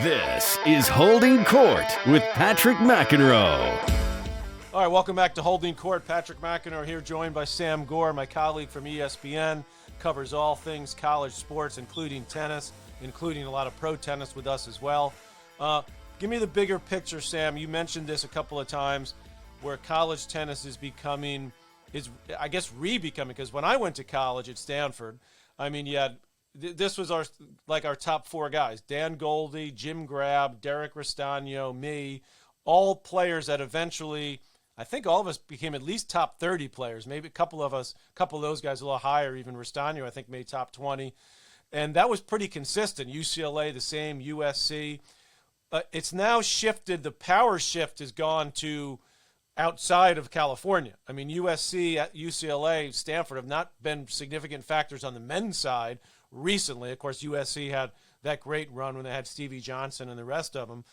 This is Holding Court with Patrick McEnroe. All right, welcome back to Holding Court. Patrick McEnroe here, joined by Sam Gore, my colleague from ESPN, covers all things college sports, including tennis, including a lot of pro tennis with us as well. Give me the bigger picture, Sam. You mentioned this a couple of times, where college tennis is becoming, re-becoming, because when I went to college at Stanford, I mean, you had this was our top four guys: Dan Goldie, Jim Grab, Derek Restagno, me, all players that eventually, I think all of us became at least top 30 players. Maybe a couple of those guys a little higher. Even Restagno, I think, made top 20. And that was pretty consistent. UCLA, the same, USC. It's now shifted. The power shift has gone to outside of California. I mean, USC, UCLA, Stanford have not been significant factors on the men's side recently. Of course, USC had that great run when they had Stevie Johnson and the rest of them.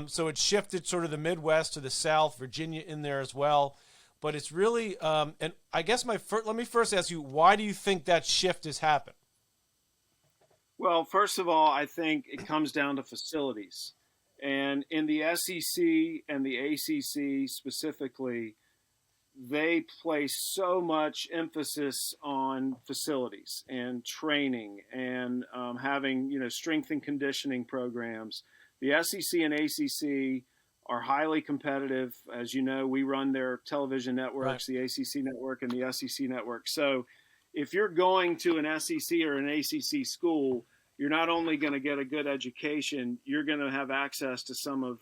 So it shifted sort of the Midwest to the South, Virginia in there as well. But it's really, and I guess let me first ask you, why do you think that shift has happened? Well, first of all, I think it comes down to facilities. And in the SEC and the ACC specifically, they place so much emphasis on facilities and training and having, strength and conditioning programs. The SEC and ACC are highly competitive. As you know, we run their television networks, right, the ACC network and the SEC network. So if you're going to an SEC or an ACC school, you're not only going to get a good education, you're going to have access to some of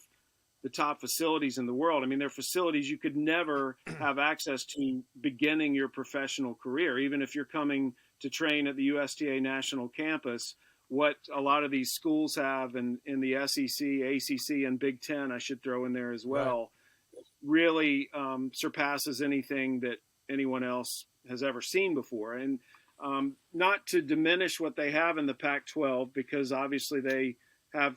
the top facilities in the world. I mean, they're facilities you could never have access to beginning your professional career. Even if you're coming to train at the USTA national campus, what a lot of these schools have in the SEC, ACC, and Big Ten, I should throw in there as well, right, really surpasses anything that anyone else has ever seen before. And not to diminish what they have in the Pac-12, because obviously they have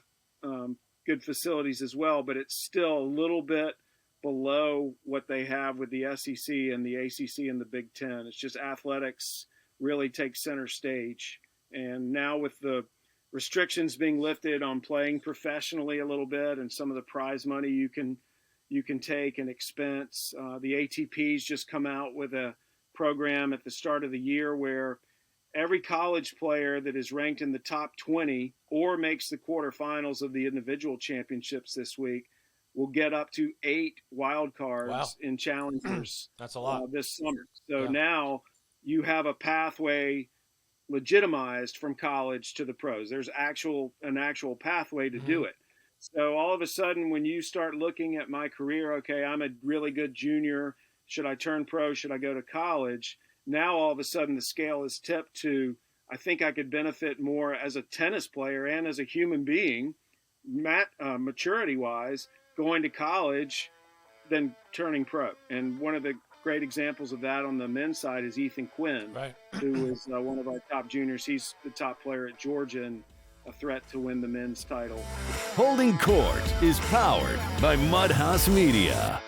good facilities as well, but it's still a little bit below what they have with the SEC and the ACC and the Big Ten. It's just athletics really takes center stage. And now with the restrictions being lifted on playing professionally a little bit and some of the prize money you can take and expense, the ATP's just come out with a program at the start of the year where every college player that is ranked in the top 20 or makes the quarterfinals of the individual championships this week will get up to 8 wild cards in challengers. That's a lot this summer. So now you have a pathway legitimized from college to the pros. There's an actual pathway to do it. So all of a sudden, when you start looking at my career, okay, I'm a really good junior. Should I turn pro? Should I go to college? Now all of a sudden the scale is tipped to, I think I could benefit more as a tennis player and as a human being, maturity-wise, going to college than turning pro. And one of the great examples of that on the men's side is Ethan Quinn, right, who is one of our top juniors. He's the top player at Georgia and a threat to win the men's title. Holding Court is powered by Mudhouse Media.